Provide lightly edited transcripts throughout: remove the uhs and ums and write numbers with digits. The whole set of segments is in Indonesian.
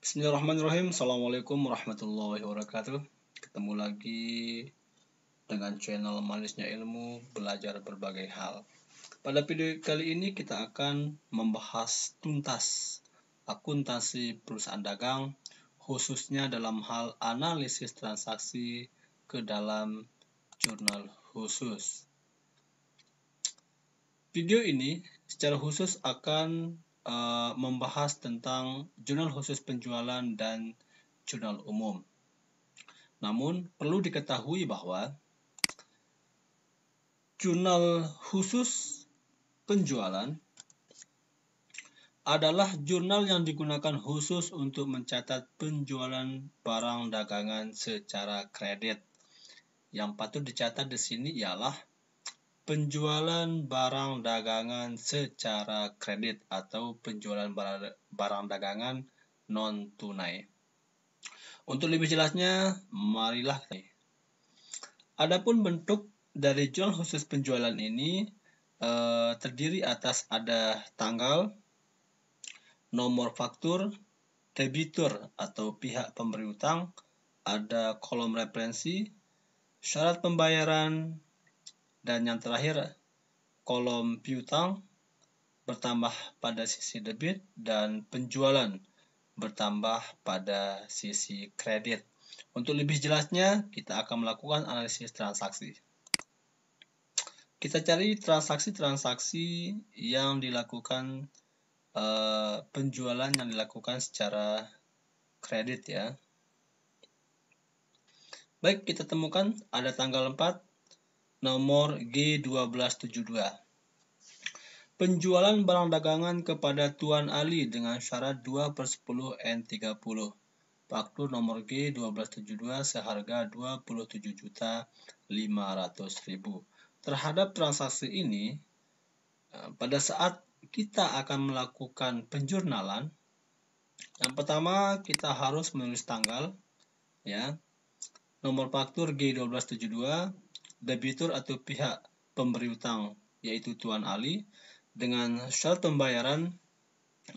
Bismillahirrahmanirrahim. Assalamualaikum warahmatullahi wabarakatuh. Ketemu lagi dengan channel Manisnya Ilmu, belajar berbagai hal. Pada video kali ini kita akan membahas tuntas akuntansi perusahaan dagang, khususnya dalam hal analisis transaksi ke dalam jurnal khusus. Video ini secara khusus akan membahas tentang jurnal khusus penjualan dan jurnal umum. Namun, perlu diketahui bahwa jurnal khusus penjualan adalah jurnal yang digunakan khusus untuk mencatat penjualan barang dagangan secara kredit. Yang patut dicatat di sini ialah penjualan barang dagangan secara kredit atau penjualan barang dagangan non-tunai. Untuk lebih jelasnya, marilah kita. Adapun bentuk dari jurnal khusus penjualan ini terdiri atas ada tanggal, nomor faktur, debitur atau pihak pemberi utang, ada kolom referensi, syarat pembayaran, dan yang terakhir kolom piutang bertambah pada sisi debit dan penjualan bertambah pada sisi kredit. Untuk lebih jelasnya, kita akan melakukan analisis transaksi. Kita cari transaksi-transaksi yang dilakukan penjualan yang dilakukan secara kredit ya. Baik, kita temukan ada tanggal 4, nomor G1272. Penjualan barang dagangan kepada Tuan Ali dengan syarat 2/10 N30. Faktur nomor G1272 seharga 27.500.000. Terhadap transaksi ini, pada saat kita akan melakukan penjurnalan, yang pertama kita harus menulis tanggal, ya, nomor faktur G1272, debitur atau pihak pemberi utang yaitu Tuan Ali, dengan syarat pembayaran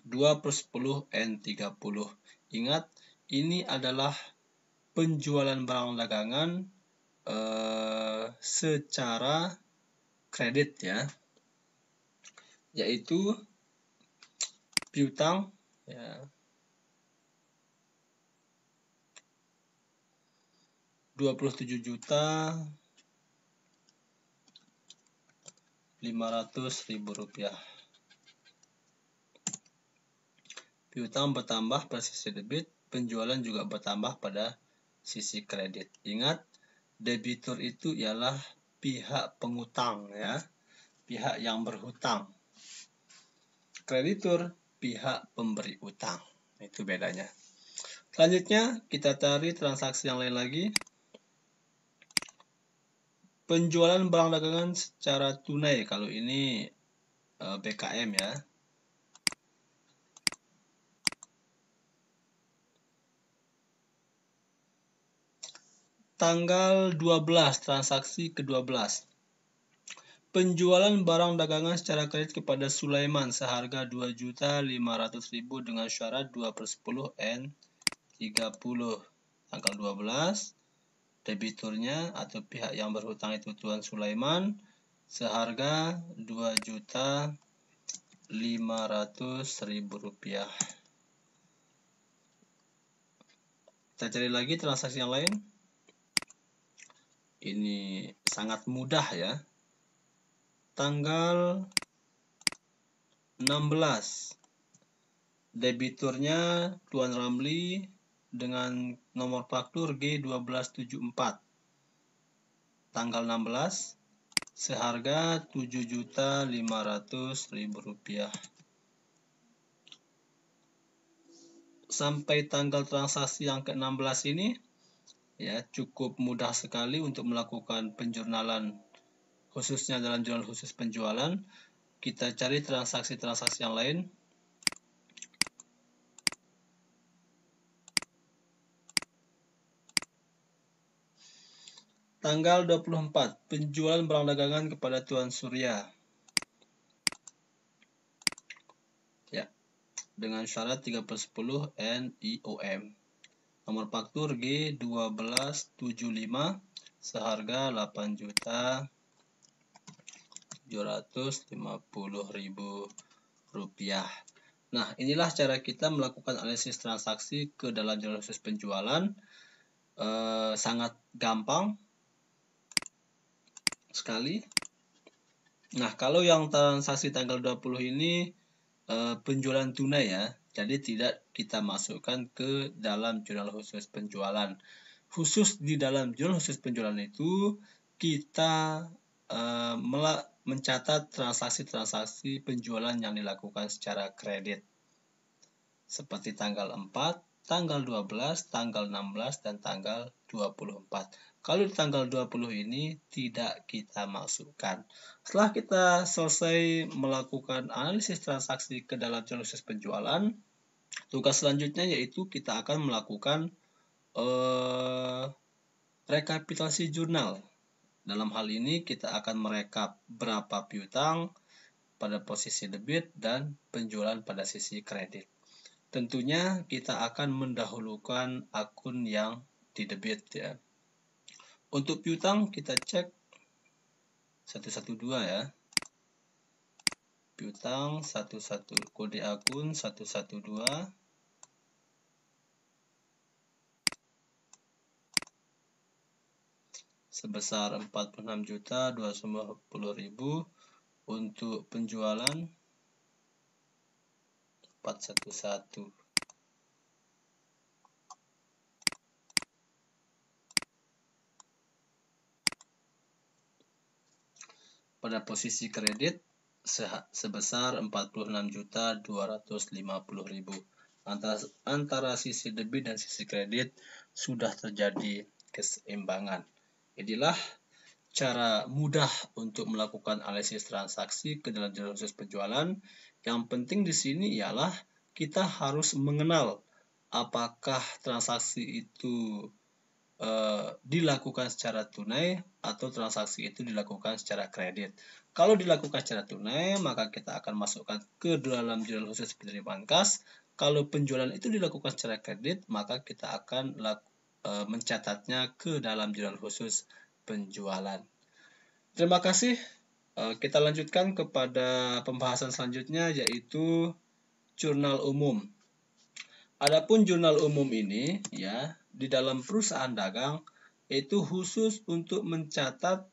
2/10 N30. Ingat, ini adalah penjualan barang dagangan secara kredit ya, yaitu piutang ya, 27.500.000 rupiah. Piutang bertambah pada sisi debit, penjualan juga bertambah pada sisi kredit. Ingat, debitur itu ialah pihak pengutang ya, pihak yang berhutang. Kreditur pihak pemberi utang. Itu bedanya. Selanjutnya kita cari transaksi yang lain lagi. Penjualan barang dagangan secara tunai, kalau ini BKM ya. Tanggal 12, transaksi ke-12. Penjualan barang dagangan secara kredit kepada Sulaiman seharga 2.500.000 dengan syarat 2/10 N30. Tanggal 12, debiturnya atau pihak yang berhutang itu Tuan Sulaiman seharga 2.500.000 rupiah. Kita cari lagi transaksi yang lain. Ini sangat mudah ya. Tanggal 16, debiturnya Tuan Ramli dengan nomor faktur G1274. Tanggal 16 seharga 7.500.000 rupiah. Sampai tanggal transaksi yang ke-16 ini ya cukup mudah sekali untuk melakukan penjurnalan, khususnya dalam jurnal khusus penjualan. Kita cari transaksi-transaksi yang lain. Tanggal 24, penjualan barang dagangan kepada Tuan Surya. Ya. dengan syarat 3/10 NIOM. Nomor faktur G1275 seharga Rp8.750.000. Nah, inilah cara kita melakukan analisis transaksi ke dalam jurnal khusus penjualan. Sangat gampang sekali. Nah, kalau yang transaksi tanggal 20 ini penjualan tunai ya, jadi tidak kita masukkan ke dalam jurnal khusus penjualan. Khusus di dalam jurnal khusus penjualan itu kita mencatat transaksi-transaksi penjualan yang dilakukan secara kredit. Seperti tanggal 4, tanggal 12, tanggal 16, dan tanggal 24. Kalau di tanggal 20 ini tidak kita masukkan. Setelah kita selesai melakukan analisis transaksi ke dalam jurnal khusus penjualan, tugas selanjutnya yaitu kita akan melakukan rekapitulasi jurnal. Dalam hal ini kita akan merekap berapa piutang pada posisi debit dan penjualan pada sisi kredit. Tentunya kita akan mendahulukan akun yang di debit ya. Untuk piutang kita cek 112 ya. Piutang 11, kode akun 112. Sebesar 46.250.000 untuk penjualan 411. Pada posisi kredit sebesar 46.250.000. Antara sisi debit dan sisi kredit sudah terjadi keseimbangan. Inilah cara mudah untuk melakukan analisis transaksi ke dalam jurnal khusus penjualan. Yang penting di sini ialah kita harus mengenal apakah transaksi itu dilakukan secara tunai atau transaksi itu dilakukan secara kredit. Kalau dilakukan secara tunai, maka kita akan masukkan ke dalam jurnal khusus penerimaan kas. Kalau penjualan itu dilakukan secara kredit, maka kita akan mencatatnya ke dalam jurnal khusus penjualan. Terima kasih. Kita lanjutkan kepada pembahasan selanjutnya, yaitu jurnal umum. Adapun jurnal umum ini ya, di dalam perusahaan dagang itu khusus untuk mencatat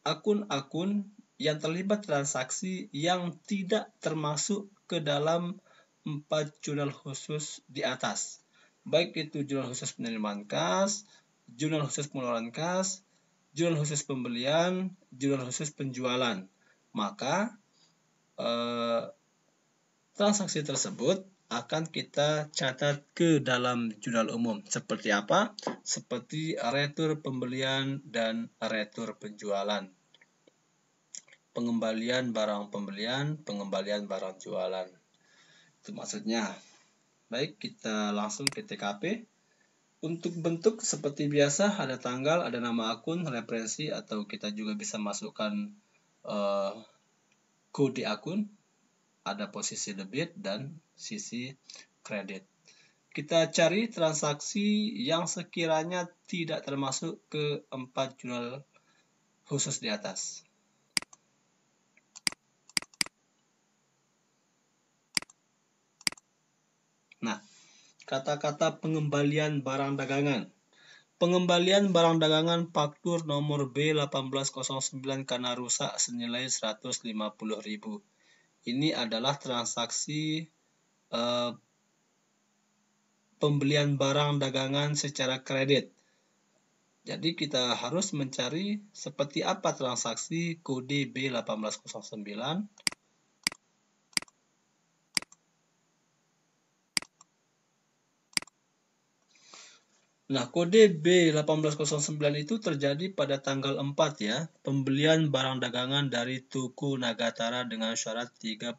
akun-akun yang terlibat transaksi yang tidak termasuk ke dalam 4 jurnal khusus di atas. Baik itu jurnal khusus penerimaan kas, jurnal khusus pengeluaran kas, jurnal khusus pembelian, jurnal khusus penjualan. Maka transaksi tersebut akan kita catat ke dalam jurnal umum. Seperti apa? Seperti retur pembelian dan retur penjualan. Pengembalian barang pembelian, pengembalian barang jualan. Itu maksudnya. Baik, kita langsung ke TKP. Untuk bentuk seperti biasa, ada tanggal, ada nama akun, referensi, atau kita juga bisa masukkan kode akun. Ada posisi debit dan sisi kredit. Kita cari transaksi yang sekiranya tidak termasuk ke 4 jurnal khusus di atas. Nah, kata-kata pengembalian barang dagangan. Pengembalian barang dagangan faktur nomor B1809 karena rusak senilai 150.000. Ini adalah transaksi pembelian barang dagangan secara kredit. Jadi kita harus mencari seperti apa transaksi kode B1809. Nah, kode B1809 itu terjadi pada tanggal 4 ya, pembelian barang dagangan dari Tuku Nagatara dengan syarat 3/10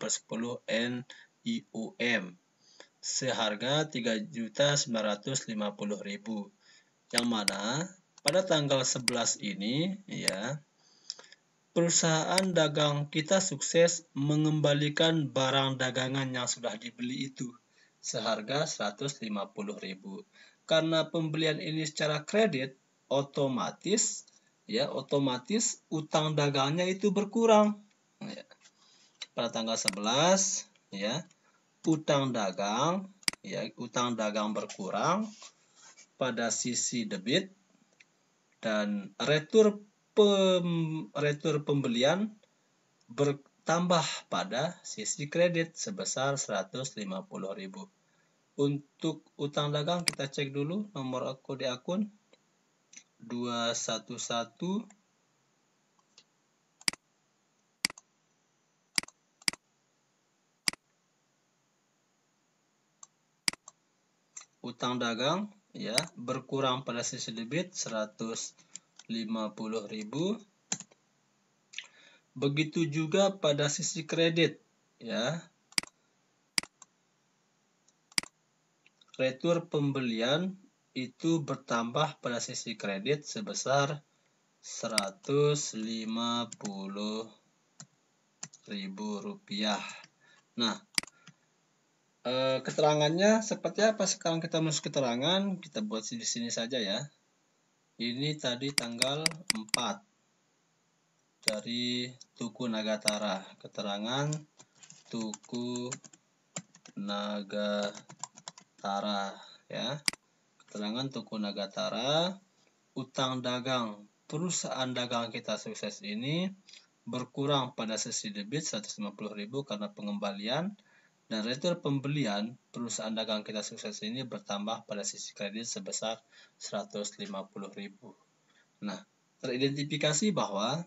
NIOM seharga 3.950.000. Yang mana pada tanggal 11 ini ya, perusahaan dagang kita sukses mengembalikan barang dagangan yang sudah dibeli itu seharga 150.000. Karena pembelian ini secara kredit, otomatis utang dagangnya itu berkurang. Ya. Pada tanggal 11 utang dagang berkurang pada sisi debit, dan retur pembelian bertambah pada sisi kredit sebesar 150.000. Untuk utang dagang kita cek dulu nomor kode akun 211 utang dagang berkurang pada sisi debit 150.000. Begitu juga pada sisi kredit retur pembelian itu bertambah pada sisi kredit sebesar 150.000 rupiah. Nah, keterangannya seperti apa? Sekarang kita masuk keterangan, kita buat di sini saja ya. Ini tadi tanggal 4 dari Tuku Nagatara. Keterangan Tuku Nagatara ya. Keterangan Tuku Nagatara, utang dagang perusahaan dagang kita sukses ini berkurang pada sisi debit 150.000 karena pengembalian, dan retur pembelian perusahaan dagang kita sukses ini bertambah pada sisi kredit sebesar 150.000. Nah, teridentifikasi bahwa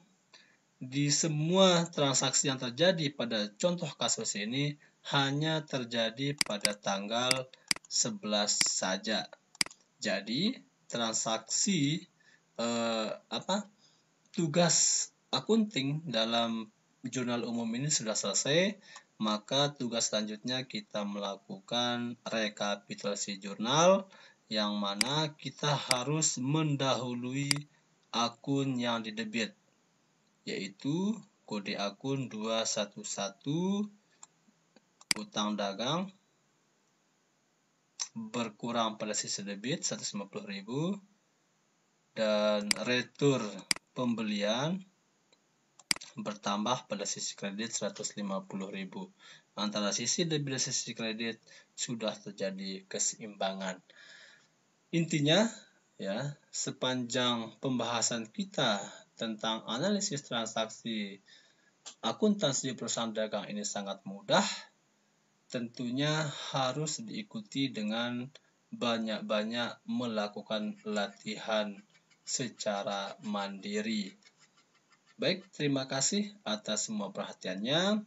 di semua transaksi yang terjadi pada contoh kasus ini hanya terjadi pada tanggal 11 saja. Jadi, transaksi tugas akunting dalam jurnal umum ini sudah selesai. Maka tugas selanjutnya kita melakukan rekapitulasi jurnal, yang mana kita harus mendahului akun yang didebit, yaitu kode akun 211 utang dagang berkurang pada sisi debit 150.000 dan retur pembelian bertambah pada sisi kredit 150.000. Antara sisi debit dan sisi kredit sudah terjadi keseimbangan. Intinya sepanjang pembahasan kita tentang analisis transaksi akuntansi perusahaan dagang ini sangat mudah. Tentunya harus diikuti dengan banyak-banyak melakukan latihan secara mandiri. Baik, terima kasih atas semua perhatiannya.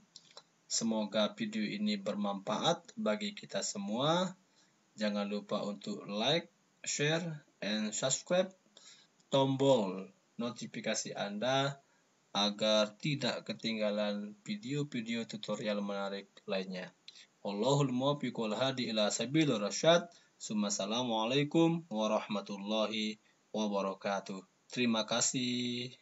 Semoga video ini bermanfaat bagi kita semua. Jangan lupa untuk like, share, and subscribe tombol notifikasi Anda agar tidak ketinggalan video-video tutorial menarik lainnya. Wallahul muwaffiq wal hadi ila sabilir rasyad. Assalamualaikum warahmatullahi wabarakatuh. Terima kasih.